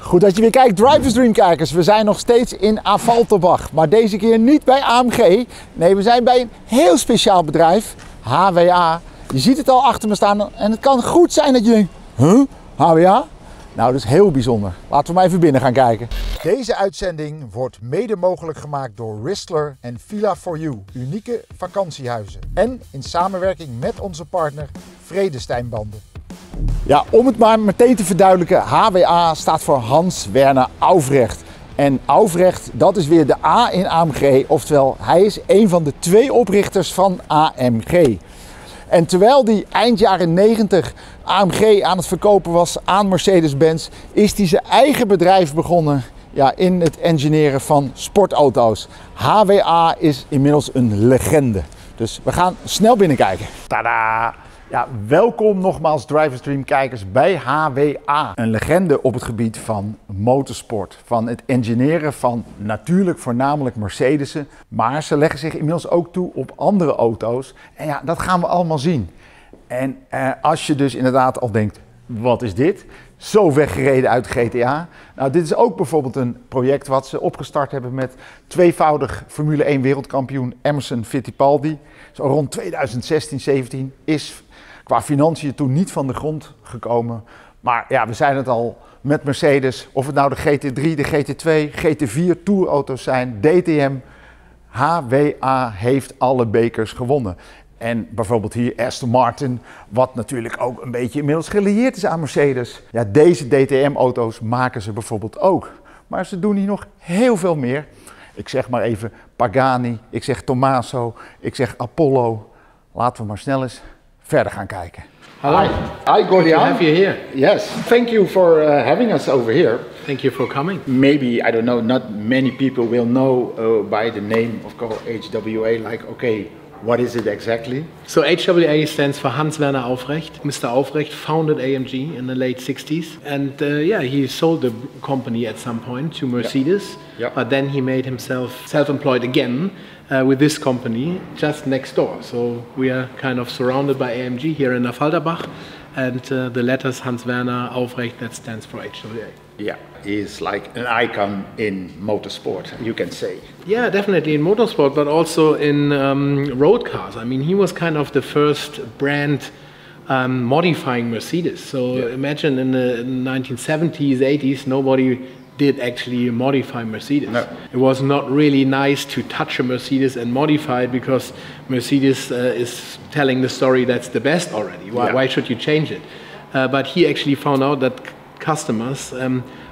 Goed dat je weer kijkt, Drivers Dream kijkers. We zijn nog steeds in Affalterbach, maar deze keer niet bij AMG. Nee, we zijn bij een heel speciaal bedrijf, HWA. Je ziet het al achter me staan en het kan goed zijn dat je denkt, huh? HWA? Nou, dat is heel bijzonder. Laten we maar even binnen gaan kijken. Deze uitzending wordt mede mogelijk gemaakt door Whistler en Villa4You, unieke vakantiehuizen. En in samenwerking met onze partner Vredesteinbanden. Ja, om het maar meteen te verduidelijken, HWA staat voor Hans Werner Aufrecht. En Aufrecht, dat is weer de A in AMG, oftewel hij is een van de 2 oprichters van AMG. En terwijl die eind jaren 90 AMG aan het verkopen was aan Mercedes-Benz, is hij zijn eigen bedrijf begonnen in het engineeren van sportauto's. HWA is inmiddels een legende. Dus we gaan snel binnenkijken. Tada! Ja, welkom nogmaals Drivers Dream kijkers bij HWA. Een legende op het gebied van motorsport. Van het engineeren van natuurlijk voornamelijk Mercedes'en. Maar ze leggen zich inmiddels ook toe op andere auto's. En ja, dat gaan we allemaal zien. En als je dus inderdaad al denkt, wat is dit? Zo weggereden uit GTA. Nou, dit is ook bijvoorbeeld een project wat ze opgestart hebben met tweevoudig Formule 1 wereldkampioen Emerson Fittipaldi. Zo rond 2016, 17 is qua financiën toen niet van de grond gekomen. Maar ja, we zijn het al met Mercedes, of het nou de GT3, de GT2, GT4 tourauto's zijn, DTM. HWA heeft alle bekers gewonnen. En bijvoorbeeld hier Aston Martin, wat natuurlijk ook een beetje inmiddels gelieerd is aan Mercedes. Ja, deze DTM-auto's maken ze bijvoorbeeld ook. Maar ze doen hier nog heel veel meer. Ik zeg maar even Pagani, ik zeg Tommaso, ik zeg Apollo. Laten we maar snel eens verder gaan kijken. Hello. Hi Gordian. Good to have you here. Yes, thank you for having us over here. Thank you for coming. Maybe, I don't know, not many people will know by the name of course HWA, like, okay, what is it exactly? So HWA stands for Hans Werner Aufrecht. Mr. Aufrecht founded AMG in the late 60s. And he sold the company at some point to Mercedes. Yeah. But then he made himself self-employed again with this company just next door. So we are kind of surrounded by AMG here in Affalterbach. And the letters Hans Werner Aufrecht, that stands for HWA. Yeah, he's like an icon in motorsport, you can say. Yeah, definitely in motorsport, but also in road cars. I mean, he was kind of the first brand modifying Mercedes. So imagine in the 1970s, 80s, nobody did actually modify Mercedes. No. It was not really nice to touch a Mercedes and modify it because Mercedes is telling the story that's the best already. Why should you change it? But he actually found out that customers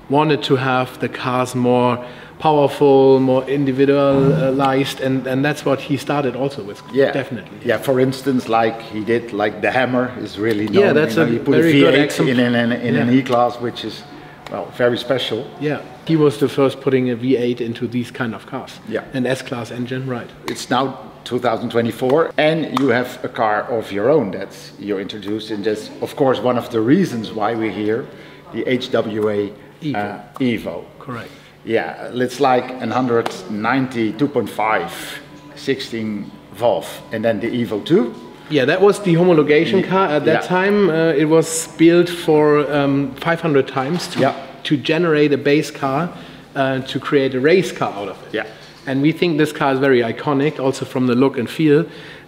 wanted to have the cars more powerful, more individualized, and that's what he started also with. Yeah, definitely. Yeah, for instance, like he did, like the Hammer is really known. Yeah, that's he put very a good V8 example. in an E-Class, which is, well, very special. Yeah, he was the first putting a V8 into these kind of cars. Yeah. An S-Class engine, right. It's now 2024 and you have a car of your own that you're introduced, and that's of course one of the reasons why we're here, the HWA Evo. Correct. Yeah, it's like 192.5 16 valve, and then the Evo 2. Yeah, that was the homologation car. At that time, it was built for 500 times to generate a base car, to create a race car out of it. Yeah. And we think this car is very iconic, also from the look and feel.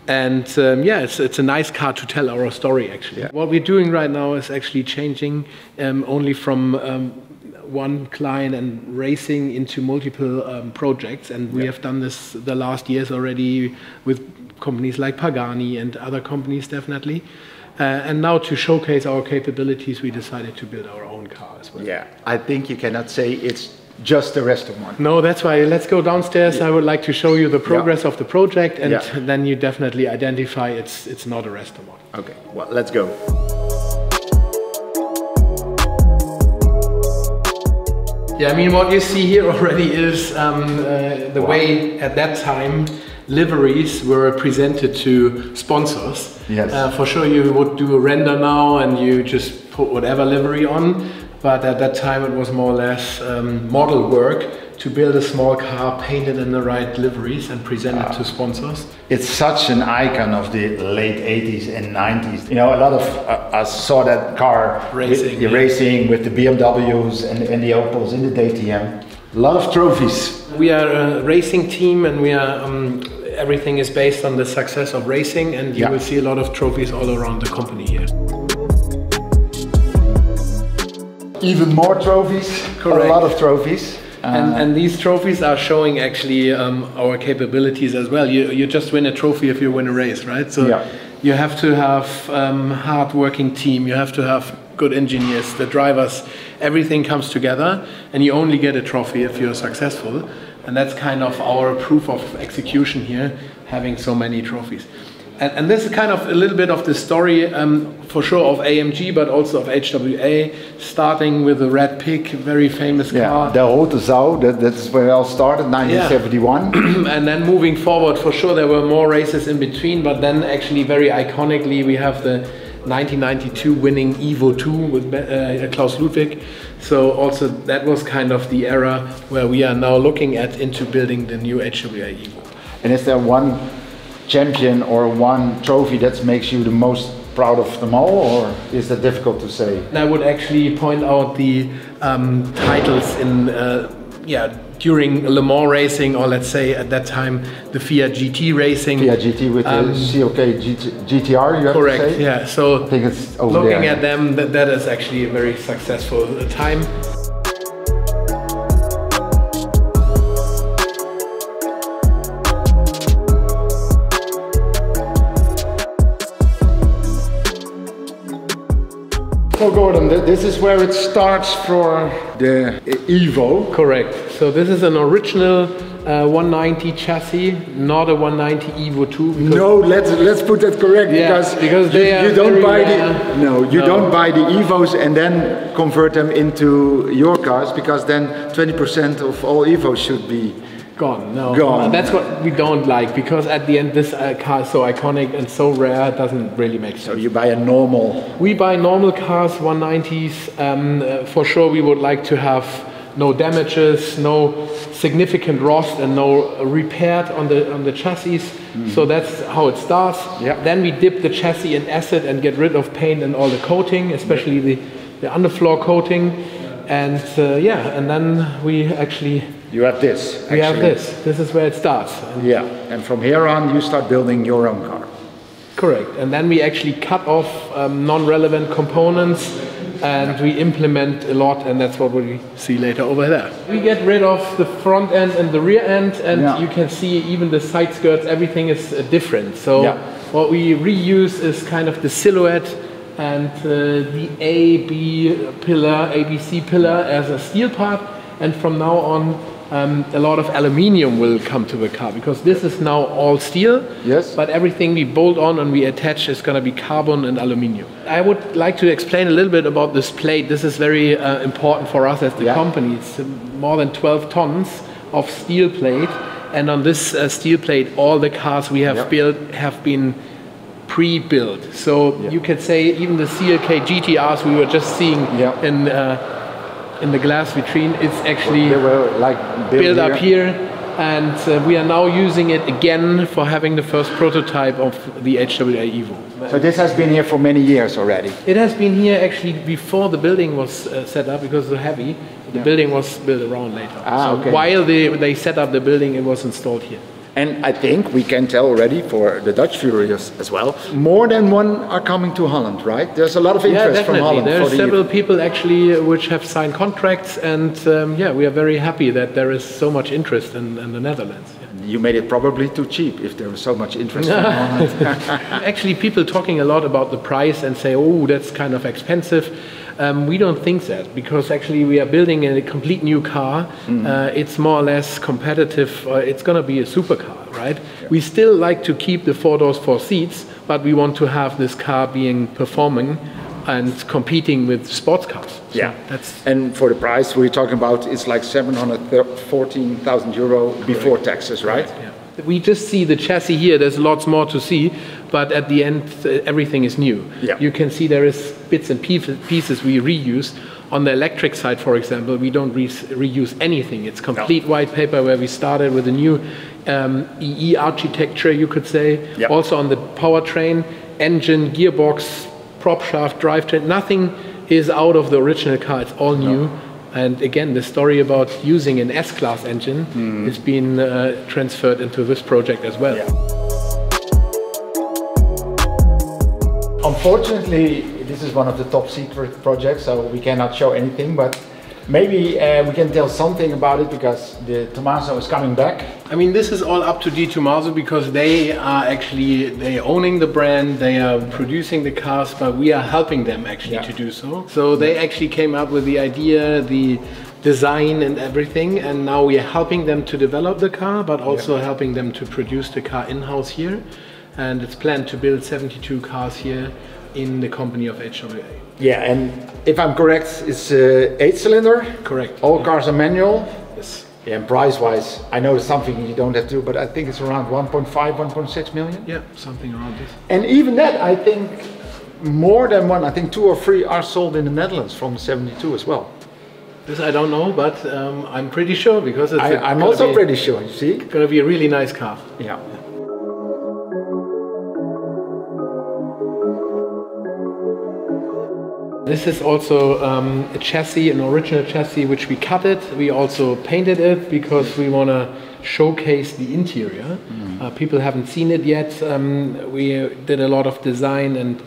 And it's a nice car to tell our story, actually. Yeah. What we're doing right now is actually changing only from one client and racing into multiple projects. And we have done this the last years already with companies like Pagani and other companies, definitely. And now to showcase our capabilities, we decided to build our own car as well. Yeah, I think you cannot say it's just the rest of one. No, that's why. Let's go downstairs. I would like to show you the progress of the project, and then you definitely identify it's not a resto mod. Okay, well, let's go. Yeah, I mean, what you see here already is the way at that time liveries were presented to sponsors. Yes. For sure, you would do a render now and you just put whatever livery on. But at that time, it was more or less model work to build a small car, paint it in the right liveries and present it to sponsors. It's such an icon of the late 80s and 90s. You know, a lot of us saw that car racing with the BMWs and the Opels in the DTM. A lot of trophies. We are a racing team, and we are everything is based on the success of racing, and you will see a lot of trophies all around the company here. Even more trophies. Correct. A lot of trophies. And these trophies are showing actually our capabilities as well. You just win a trophy if you win a race, right? So you have to have hard-working team. You have to have good engineers, the drivers. Everything comes together, and you only get a trophy if you're successful. And that's kind of our proof of execution here, having so many trophies. And this is kind of a little bit of the story, for sure, of AMG, but also of HWA, starting with the Red Pig, very famous car. The Rote Sau, that's where it all started, 1971. And then moving forward, for sure, there were more races in between, but then actually very iconically, we have the 1992 winning Evo 2 with Klaus Ludwig. So also that was kind of the era where we are now looking at into building the new HWA Evo. And is there one champion or one trophy that makes you the most proud of them all, or is that difficult to say? I would actually point out the titles in during Le Mans racing, or let's say at that time the Fiat GT racing. Fiat GT with the CLK GTR, you have correct, to say? yeah. So I think it's over looking there. at them, that is actually a very successful time. So Gordon, this is where it starts for the Evo. Correct. So this is an original 190 chassis, not a 190 Evo 2. No, let's put that correct, because you don't buy don't buy the Evos and then convert them into your cars, because then 20% of all Evos should be gone. No, gone. That's what we don't like, because at the end this car is so iconic and so rare, it doesn't really make sense. So you buy a normal. We buy normal cars, 190s. For sure, we would like to have no damages, no significant rust, and no repaired on the chassis. So that's how it starts. Then we dip the chassis in acid and get rid of paint and all the coating, especially the underfloor coating. And and then we actually. You have this. We have this. This is where it starts. And from here on you start building your own car. Correct. And then we actually cut off non-relevant components, and we implement a lot, and that's what we see later over there. We get rid of the front end and the rear end, and you can see even the side skirts, everything is different. So what we reuse is kind of the silhouette and the ABC pillar as a steel part, and from now on a lot of aluminium will come to the car, because this is now all steel. But everything we bolt on and we attach is going to be carbon and aluminium. I would like to explain a little bit about this plate. This is very important for us as the company. It's more than 12 tons of steel plate, and on this steel plate all the cars we have built have been pre-built. So you could say even the CLK GTRs we were just seeing in the glass vitrine, it's actually built up here, and we are now using it again for having the first prototype of the HWA Evo. So this has been here for many years already? It has been here actually before the building was set up, because it's heavy. The building was built around later. While they set up the building, it was installed here. And I think we can tell already for the Dutch viewers as well, more than one are coming to Holland, right? There's a lot of interest from Holland. There are several people actually which have signed contracts, and we are very happy that there is so much interest in the Netherlands. You made it probably too cheap if there was so much interest from Holland. Actually, people talking a lot about the price and say, oh, that's kind of expensive. We don't think that, because actually we are building a complete new car. It's more or less competitive. It's going to be a supercar, right? We still like to keep the 4 doors, 4 seats, but we want to have this car being performing and competing with sports cars. So and for the price we're talking about, it's like 714,000 euro before taxes, right? We just see the chassis here. There's lots more to see, but at the end everything is new. You can see there is bits and pieces we reuse. On the electric side, for example, we don't reuse anything. It's complete white paper where we started with a new EE architecture, you could say. Yep. Also on the powertrain, engine, gearbox, prop shaft, drivetrain, nothing is out of the original car. It's all new. And again, the story about using an S-Class engine has been transferred into this project as well. Yeah. Unfortunately, this is one of the top secret projects, so we cannot show anything, but maybe we can tell something about it because the Tomaso is coming back. I mean, this is all up to Di Tomaso because they are owning the brand, they are producing the cars, but we are helping them actually to do so. So they actually came up with the idea, the design and everything, and now we are helping them to develop the car, but also helping them to produce the car in-house here. And it's planned to build 72 cars here in the company of HWA. Yeah, and if I'm correct, it's 8-cylinder. Correct. All cars are manual. Yes. Yeah, and price-wise, I know it's something you don't have to, but I think it's around 1.5, 1.6 million. Yeah, something around this. And even that, I think more than one, I think 2 or 3 are sold in the Netherlands from the 72 as well. This I don't know, but I'm pretty sure because it's I'm also pretty sure, you see. Going to be a really nice car. Yeah. This is also a chassis, an original chassis, which we cut it. We also painted it because we want to showcase the interior. People haven't seen it yet. We did a lot of design and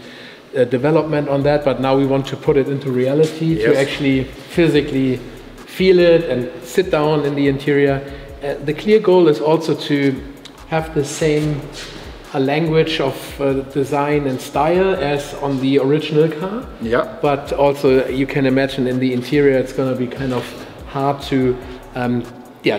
development on that, but now we want to put it into reality to actually physically feel it and sit down in the interior. The clear goal is also to have the same a language of design and style as on the original car. Yeah. But also you can imagine in the interior it's going to be kind of hard to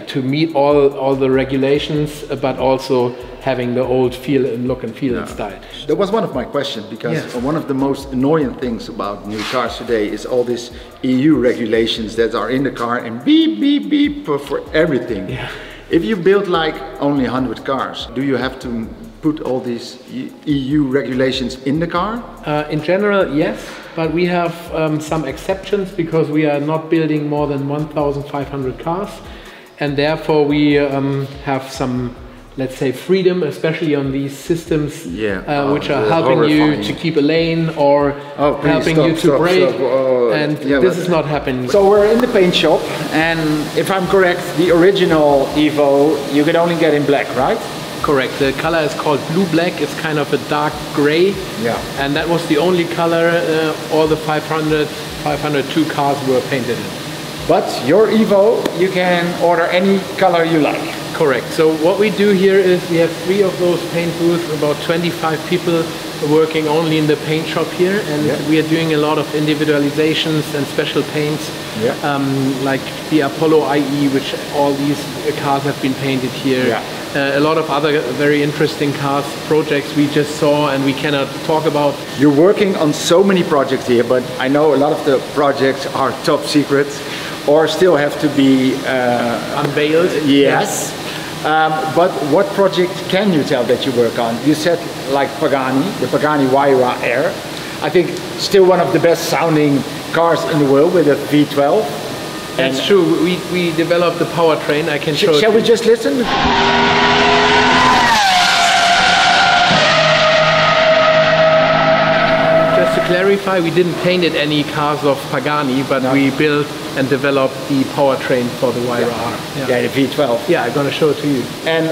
to meet all the regulations, but also having the old feel and look and feel and style. That was one of my questions because one of the most annoying things about new cars today is all these EU regulations that are in the car and beep beep beep for everything. Yeah. If you build like only 100 cars, do you have to put all these EU regulations in the car? In general, yes, but we have some exceptions because we are not building more than 1,500 cars, and therefore we have some, let's say, freedom, especially on these systems which are helping you to keep a lane or helping you to brake, and this is not happening. So we're in the paint shop, and if I'm correct, the original Evo you could only get in black, right? Correct. The color is called blue black. It's kind of a dark gray. Yeah. And that was the only color all the 502 cars were painted in. But your Evo, you can order any color you like. Correct. So what we do here is we have 3 of those paint booths, about 25 people working only in the paint shop here, and we are doing a lot of individualizations and special paints, like the Apollo IE, which all these cars have been painted here. A lot of other very interesting cars, projects we just saw and we cannot talk about. You're working on so many projects here, but I know a lot of the projects are top secret or still have to be unveiled. Yes. But what project can you tell that you work on? You said like Pagani, the Pagani Huayra Air. I think still one of the best sounding cars in the world with a V12. That's true. We developed the powertrain. I can show. Shall we just listen? Just to clarify, we didn't paint any cars of Pagani, but we built and developed the powertrain for the Huayra R. Yeah, the V12. Yeah, I'm going to show it to you. And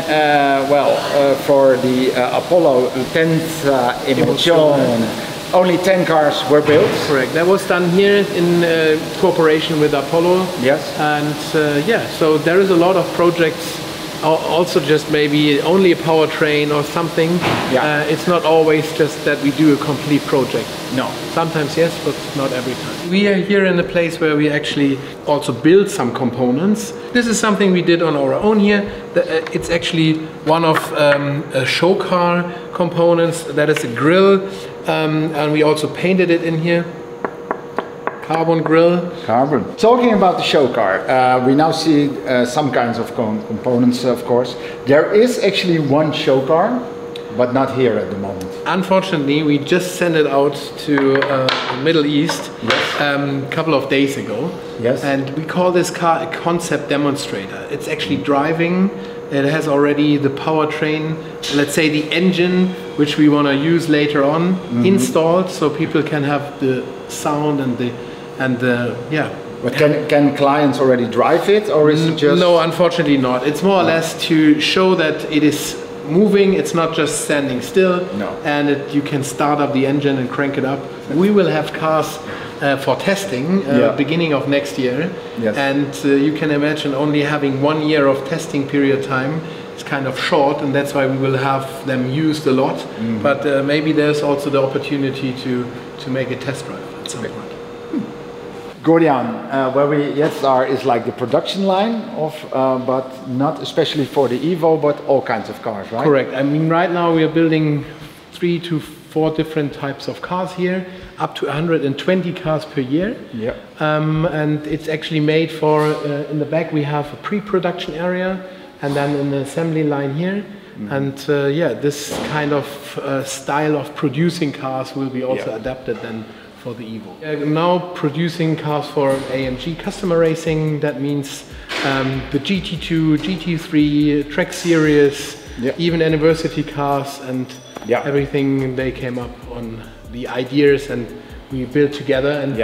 for the Apollo 10th Emotion, only 10 cars were built. Correct. That was done here in cooperation with Apollo. Yes. And so there is a lot of projects. Also, just maybe only a powertrain or something. Yeah. It's not always just that we do a complete project. No. Sometimes yes, but not every time. We are here in a place where we actually also build some components. This is something we did on our own here. It's actually one of a show car components. That is a grille, and we also painted it in here. Carbon grille. Carbon. Talking about the show car, we now see some kinds of components, of course. There is actually one show car, but not here at the moment. Unfortunately, we just sent it out to the Middle East a couple of days ago. Yes. And we call this car a concept demonstrator. It's actually driving. It has already the powertrain, let's say the engine, which we want to use later on, installed, so people can have the sound and the yeah. But can clients already drive it, or is it just? No, unfortunately not. It's more or less to show that it is moving. It's not just standing still. No. And you can start up the engine and crank it up. We will have cars for testing beginning of next year. Yes. And you can imagine only having 1 year of testing period time is kind of short, and that's why we will have them used a lot. But maybe there's also the opportunity to make a test drive at some point. Gordian, where we yet are is like the production line of, but not especially for the Evo, but all kinds of cars, right? Correct. I mean, right now we are building 3 to 4 different types of cars here, up to 120 cars per year. Yeah. And it's actually made for, in the back we have a pre-production area, and then an assembly line here. And yeah, this kind of style of producing cars will be also adapted then for the Evo. Now producing cars for AMG customer racing. That means the GT2, GT3, Track Series, even anniversary cars, and everything they came up on the ideas and we built together, and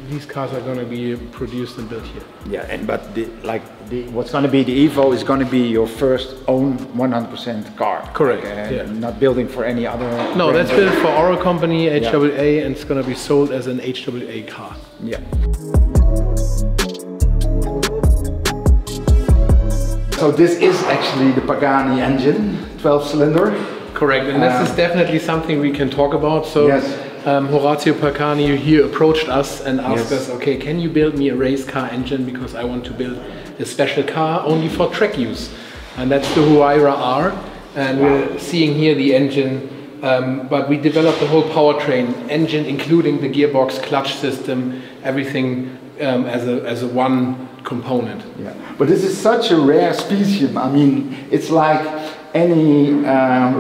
these cars are going to be produced and built here. Yeah, and but what's going to be the Evo is going to be your first own 100% car. Correct. Not building for any other. No, brand. that's built for our company, HWA, and it's going to be sold as an HWA car. Yeah. So this is actually the Pagani engine, 12-cylinder. Correct, and this is definitely something we can talk about. So. Horacio Pagani here approached us and asked us, okay, can you build me a race car engine, because I want to build a special car only for track use. And that's the Huayra R, and we're seeing here the engine, but we developed the whole powertrain engine, including the gearbox, clutch system, everything as a one component. Yeah. But this is such a rare species. I mean, it's like any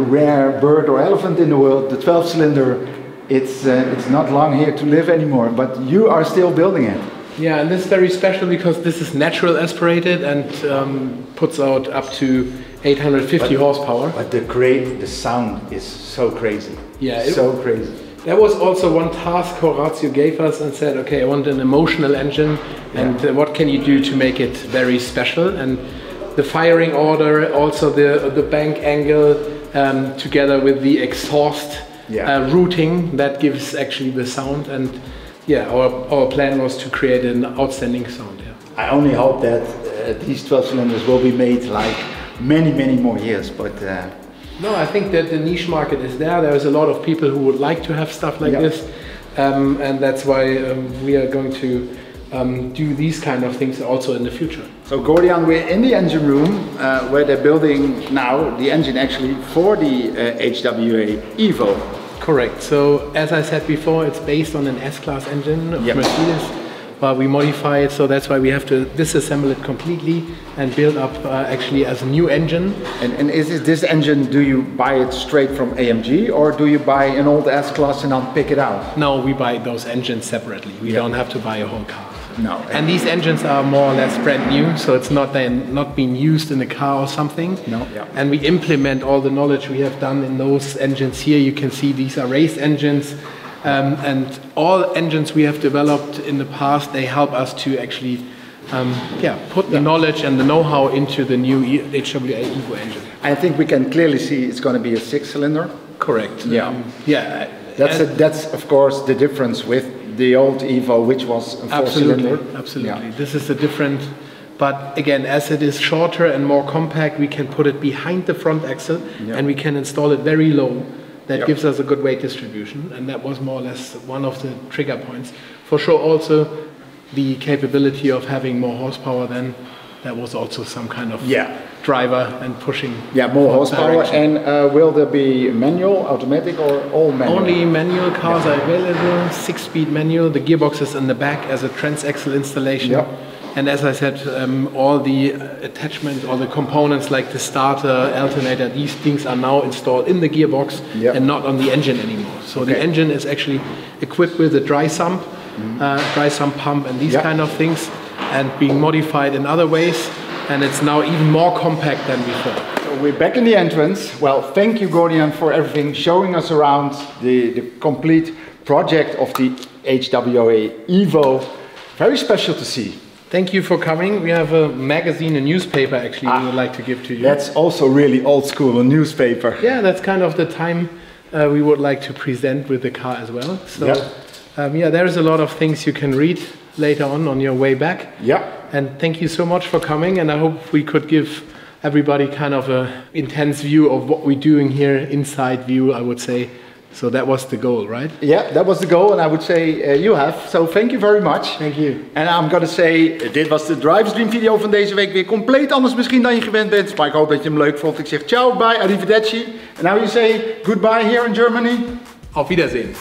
rare bird or elephant in the world, the 12-cylinder. It's not long here to live anymore, but you are still building it. Yeah, and this is very special because this is natural aspirated and puts out up to 850 horsepower. But the sound is so crazy. Yeah, so crazy. That was also one task Horacio gave us and said, okay, I want an emotional engine, and what can you do to make it very special? And the firing order, also the bank angle, together with the exhaust. Routing that gives actually the sound, and our plan was to create an outstanding sound. I only hope that these 12 cylinders will be made like many more years, but no, I think that the niche market is there. There's a lot of people who would like to have stuff like this, and that's why we are going to do these kind of things also in the future. So Gordian, we're in the engine room where they're building now the engine actually for the HWA Evo. Correct. So as I said before, it's based on an S-Class engine of Mercedes, but we modify it, so that's why we have to disassemble it completely and build up actually as a new engine. And is this engine, do you buy it straight from AMG, or do you buy an old S-Class and then pick it out? No, we buy those engines separately. We don't have to buy a whole car. No. And these engines are more or less brand new, so it's not being used in a car or something. No. And we implement all the knowledge we have done in those engines here. You can see these are race engines, and all engines we have developed in the past, they help us to actually put the knowledge and the know-how into the new HWA Evo engine. I think we can clearly see it's going to be a 6-cylinder. Correct. That's of course the difference with the old Evo, which was a 4-cylinder. Absolutely. This is a different, but again, as it is shorter and more compact, we can put it behind the front axle and we can install it very low. That gives us a good weight distribution, and that was more or less one of the trigger points. For sure, also the capability of having more horsepower then, that was also some kind of driver and pushing. Yeah, more horsepower. And will there be manual, automatic, or all manual? Only manual cars are available, 6-speed manual. The gearbox is in the back as a transaxle installation. And as I said, all the attachments, all the components like the starter, alternator, these things are now installed in the gearbox and not on the engine anymore. So the engine is actually equipped with a dry sump pump and these kind of things, and being modified in other ways. And it's now even more compact than before. So we're back in the entrance. Well, thank you, Gordian, for everything, showing us around the complete project of the HWA Evo. Very special to see. Thank you for coming. We have a magazine, a newspaper actually we would like to give to you. That's also really old school, a newspaper. Yeah, that's kind of the time we would like to present with the car as well. So there's a lot of things you can read later on your way back. Yeah. And thank you so much for coming, and I hope we could give everybody kind of an intense view of what we're doing here, inside view, I would say. So that was the goal, right? Yeah, that was the goal, and I would say you have. So thank you very much. Thank you. And I'm gonna say, dit was de Drivers Dream video van deze week. Weer compleet anders misschien dan je gewend bent. Maar ik hoop dat je hem leuk vond. Ik zeg ciao, bye, arrivederci. And now you say goodbye here in Germany. Auf Wiedersehen.